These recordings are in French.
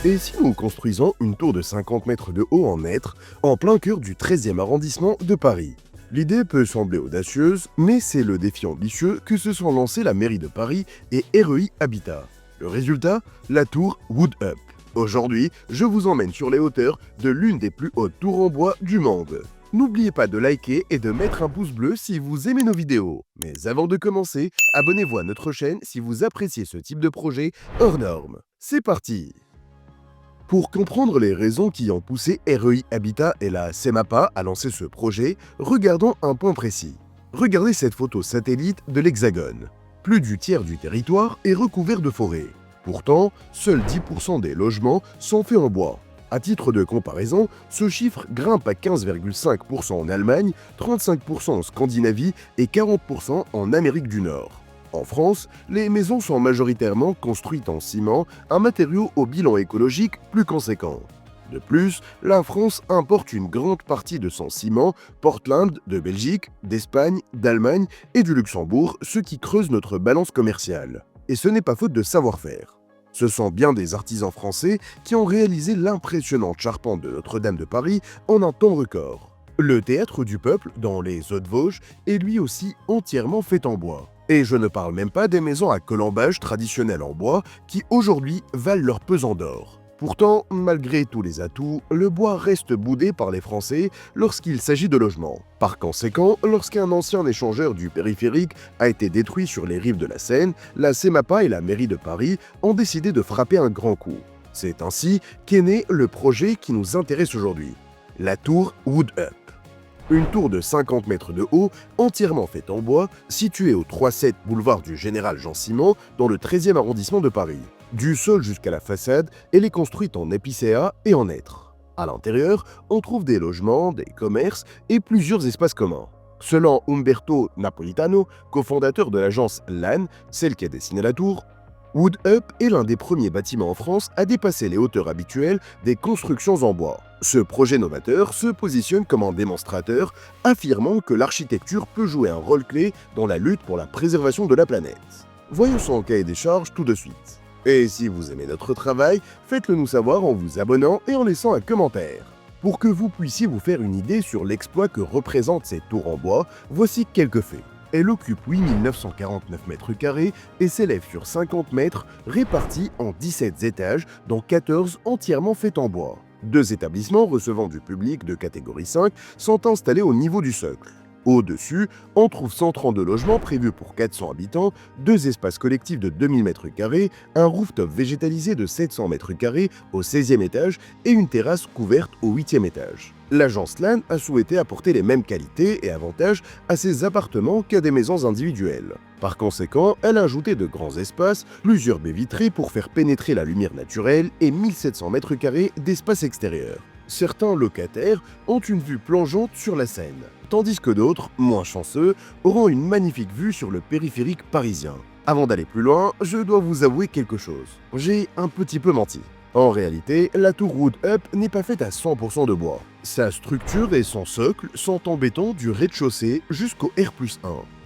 Et si nous construisons une tour de 50 mètres de haut en hêtre, en plein cœur du 13e arrondissement de Paris? L'idée peut sembler audacieuse, mais c'est le défi ambitieux que se sont lancés la mairie de Paris et REI Habitat. Le résultat? La tour Wood Up. Aujourd'hui, je vous emmène sur les hauteurs de l'une des plus hautes tours en bois du monde. N'oubliez pas de liker et de mettre un pouce bleu si vous aimez nos vidéos. Mais avant de commencer, abonnez-vous à notre chaîne si vous appréciez ce type de projet hors norme. C'est parti! Pour comprendre les raisons qui ont poussé REI Habitat et la CEMAPA à lancer ce projet, regardons un point précis. Regardez cette photo satellite de l'Hexagone. Plus du tiers du territoire est recouvert de forêt. Pourtant, seuls 10% des logements sont faits en bois. À titre de comparaison, ce chiffre grimpe à 15,5% en Allemagne, 35% en Scandinavie et 40% en Amérique du Nord. En France, les maisons sont majoritairement construites en ciment, un matériau au bilan écologique plus conséquent. De plus, la France importe une grande partie de son ciment, Portland de Belgique, d'Espagne, d'Allemagne et du Luxembourg, ce qui creuse notre balance commerciale. Et ce n'est pas faute de savoir-faire. Ce sont bien des artisans français qui ont réalisé l'impressionnante charpente de Notre-Dame de Paris en un temps record. Le théâtre du peuple, dans les Hauts-de-Vosges, est lui aussi entièrement fait en bois. Et je ne parle même pas des maisons à colombage traditionnelles en bois qui aujourd'hui valent leur pesant d'or. Pourtant, malgré tous les atouts, le bois reste boudé par les Français lorsqu'il s'agit de logements. Par conséquent, lorsqu'un ancien échangeur du périphérique a été détruit sur les rives de la Seine, la CEMAPA et la mairie de Paris ont décidé de frapper un grand coup. C'est ainsi qu'est né le projet qui nous intéresse aujourd'hui, la tour Wood Up. Une tour de 50 mètres de haut, entièrement faite en bois, située au 3-7 boulevard du Général Jean Simon, dans le 13e arrondissement de Paris. Du sol jusqu'à la façade, elle est construite en épicéa et en hêtre. À l'intérieur, on trouve des logements, des commerces et plusieurs espaces communs. Selon Umberto Napolitano, cofondateur de l'agence LAN, celle qui a dessiné la tour, Wood Up est l'un des premiers bâtiments en France à dépasser les hauteurs habituelles des constructions en bois. Ce projet novateur se positionne comme un démonstrateur, affirmant que l'architecture peut jouer un rôle clé dans la lutte pour la préservation de la planète. Voyons son cahier des charges tout de suite. Et si vous aimez notre travail, faites-le nous savoir en vous abonnant et en laissant un commentaire. Pour que vous puissiez vous faire une idée sur l'exploit que représente cette tour en bois, voici quelques faits. Elle occupe 8949 m² et s'élève sur 50 mètres, répartis en 17 étages, dont 14 entièrement faits en bois. 2 établissements recevant du public de catégorie 5 sont installés au niveau du socle. Au-dessus, on trouve 132 logements prévus pour 400 habitants, 2 espaces collectifs de 2000 m², un rooftop végétalisé de 700 m² au 16e étage et une terrasse couverte au 8e étage. L'agence LAN a souhaité apporter les mêmes qualités et avantages à ses appartements qu'à des maisons individuelles. Par conséquent, elle a ajouté de grands espaces, plusieurs baies vitrées pour faire pénétrer la lumière naturelle et 1700 m² d'espace extérieur. Certains locataires ont une vue plongeante sur la Seine, tandis que d'autres, moins chanceux, auront une magnifique vue sur le périphérique parisien. Avant d'aller plus loin, je dois vous avouer quelque chose. J'ai un petit peu menti. En réalité, la tour Wood Up n'est pas faite à 100% de bois. Sa structure et son socle sont en béton du rez-de-chaussée jusqu'au R+1.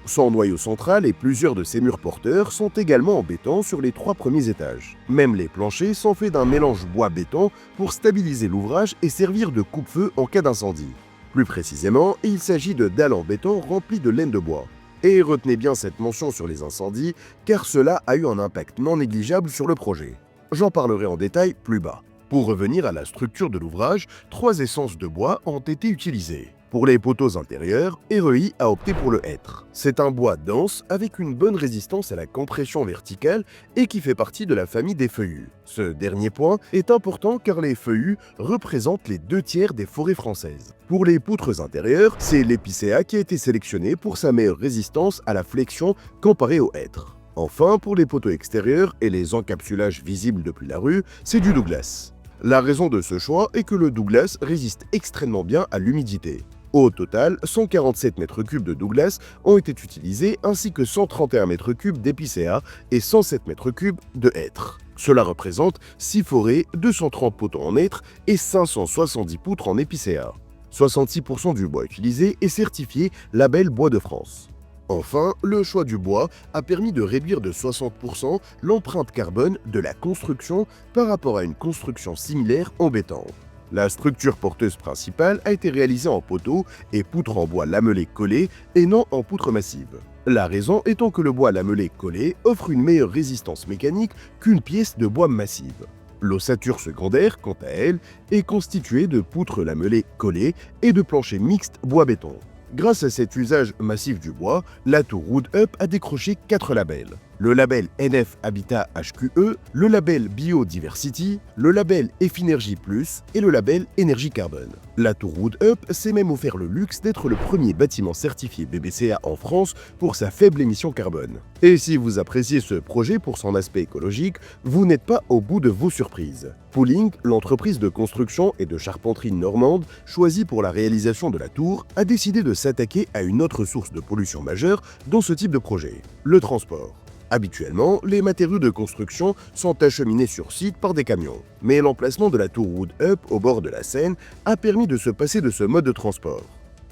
Son noyau central et plusieurs de ses murs porteurs sont également en béton sur les 3 premiers étages. Même les planchers sont faits d'un mélange bois-béton pour stabiliser l'ouvrage et servir de coupe-feu en cas d'incendie. Plus précisément, il s'agit de dalles en béton remplies de laine de bois. Et retenez bien cette mention sur les incendies, car cela a eu un impact non négligeable sur le projet. J'en parlerai en détail plus bas. Pour revenir à la structure de l'ouvrage, 3 essences de bois ont été utilisées. Pour les poteaux intérieurs, REI a opté pour le hêtre. C'est un bois dense avec une bonne résistance à la compression verticale et qui fait partie de la famille des feuillus. Ce dernier point est important car les feuillus représentent les 2 tiers des forêts françaises. Pour les poutres intérieures, c'est l'épicéa qui a été sélectionné pour sa meilleure résistance à la flexion comparée au hêtre. Enfin, pour les poteaux extérieurs et les encapsulages visibles depuis la rue, c'est du Douglas. La raison de ce choix est que le Douglas résiste extrêmement bien à l'humidité. Au total, 147 m³ de Douglas ont été utilisés ainsi que 131 m³ d'épicéa et 107 m³ de hêtre. Cela représente 6 forêts, 230 poteaux en hêtre et 570 poutres en épicéa. 66% du bois utilisé est certifié label Bois de France. Enfin, le choix du bois a permis de réduire de 60% l'empreinte carbone de la construction par rapport à une construction similaire en béton. La structure porteuse principale a été réalisée en poteaux et poutres en bois lamelé collé et non en poutre massive. La raison étant que le bois lamelé collé offre une meilleure résistance mécanique qu'une pièce de bois massive. L'ossature secondaire, quant à elle, est constituée de poutres lamelées collées et de planchers mixtes bois-béton. Grâce à cet usage massif du bois, la tour Wood Up a décroché 4 labels. Le label NF Habitat HQE, le label Biodiversity, le label Effinergie Plus et le label Énergie Carbone. La tour Wood Up s'est même offert le luxe d'être le premier bâtiment certifié BBCA en France pour sa faible émission carbone. Et si vous appréciez ce projet pour son aspect écologique, vous n'êtes pas au bout de vos surprises. Pooling, l'entreprise de construction et de charpenterie normande choisie pour la réalisation de la tour, a décidé de s'attaquer à une autre source de pollution majeure dans ce type de projet, le transport. Habituellement, les matériaux de construction sont acheminés sur site par des camions. Mais l'emplacement de la tour Wood Up au bord de la Seine a permis de se passer de ce mode de transport.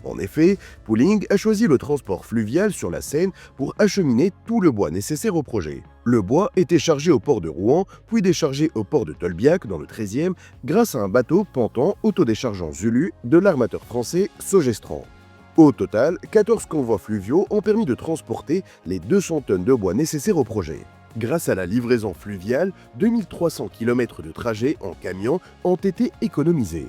En effet, Pooling a choisi le transport fluvial sur la Seine pour acheminer tout le bois nécessaire au projet. Le bois était chargé au port de Rouen, puis déchargé au port de Tolbiac dans le 13e grâce à un bateau pantant autodéchargeant Zulu de l'armateur français Sogestran. Au total, 14 convois fluviaux ont permis de transporter les 200 tonnes de bois nécessaires au projet. Grâce à la livraison fluviale, 2300 km de trajet en camion ont été économisés.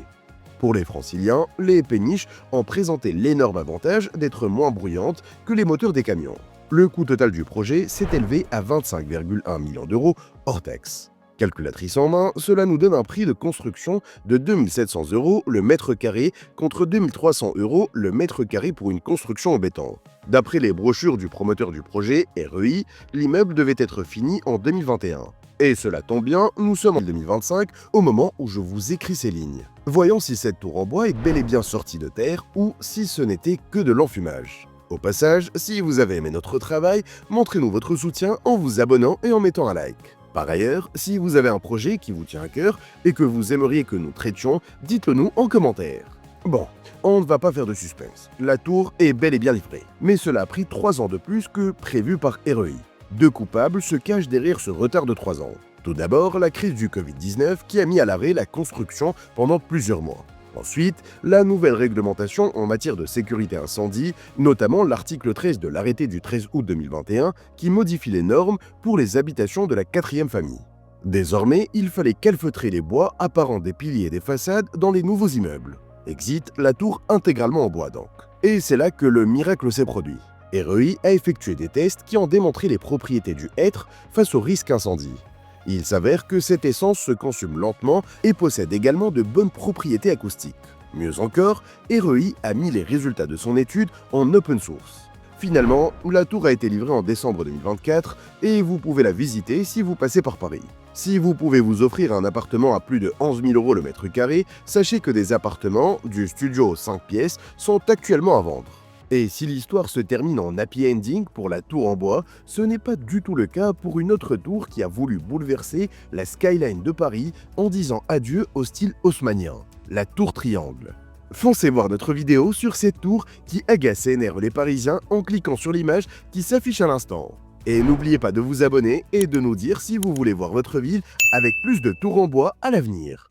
Pour les franciliens, les péniches ont présenté l'énorme avantage d'être moins bruyantes que les moteurs des camions. Le coût total du projet s'est élevé à 25,1 millions d'euros hors taxe. Calculatrice en main, cela nous donne un prix de construction de 2700 € le mètre carré contre 2300 € le mètre carré pour une construction en béton. D'après les brochures du promoteur du projet, REI, l'immeuble devait être fini en 2021. Et cela tombe bien, nous sommes en 2025 au moment où je vous écris ces lignes. Voyons si cette tour en bois est bel et bien sortie de terre ou si ce n'était que de l'enfumage. Au passage, si vous avez aimé notre travail, montrez-nous votre soutien en vous abonnant et en mettant un like. Par ailleurs, si vous avez un projet qui vous tient à cœur et que vous aimeriez que nous traitions, dites-le nous en commentaire. Bon, on ne va pas faire de suspense. La tour est bel et bien livrée. Mais cela a pris 3 ans de plus que prévu par REI. 2 coupables se cachent derrière ce retard de 3 ans. Tout d'abord, la crise du Covid-19 qui a mis à l'arrêt la construction pendant plusieurs mois. Ensuite, la nouvelle réglementation en matière de sécurité incendie, notamment l'article 13 de l'arrêté du 13 août 2021 qui modifie les normes pour les habitations de la 4e famille. Désormais, il fallait calfeutrer les bois apparents des piliers et des façades dans les nouveaux immeubles. Exit la tour intégralement en bois donc. Et c'est là que le miracle s'est produit. REI a effectué des tests qui ont démontré les propriétés du hêtre face au risque incendie. Il s'avère que cette essence se consume lentement et possède également de bonnes propriétés acoustiques. Mieux encore, REI a mis les résultats de son étude en open source. Finalement, la tour a été livrée en décembre 2024 et vous pouvez la visiter si vous passez par Paris. Si vous pouvez vous offrir un appartement à plus de 11 000 € le mètre carré, sachez que des appartements du studio 5 pièces sont actuellement à vendre. Et si l'histoire se termine en happy ending pour la tour en bois, ce n'est pas du tout le cas pour une autre tour qui a voulu bouleverser la skyline de Paris en disant adieu au style haussmannien, la tour triangle. Foncez voir notre vidéo sur cette tour qui agace et énerve les Parisiens en cliquant sur l'image qui s'affiche à l'instant. Et n'oubliez pas de vous abonner et de nous dire si vous voulez voir votre ville avec plus de tours en bois à l'avenir.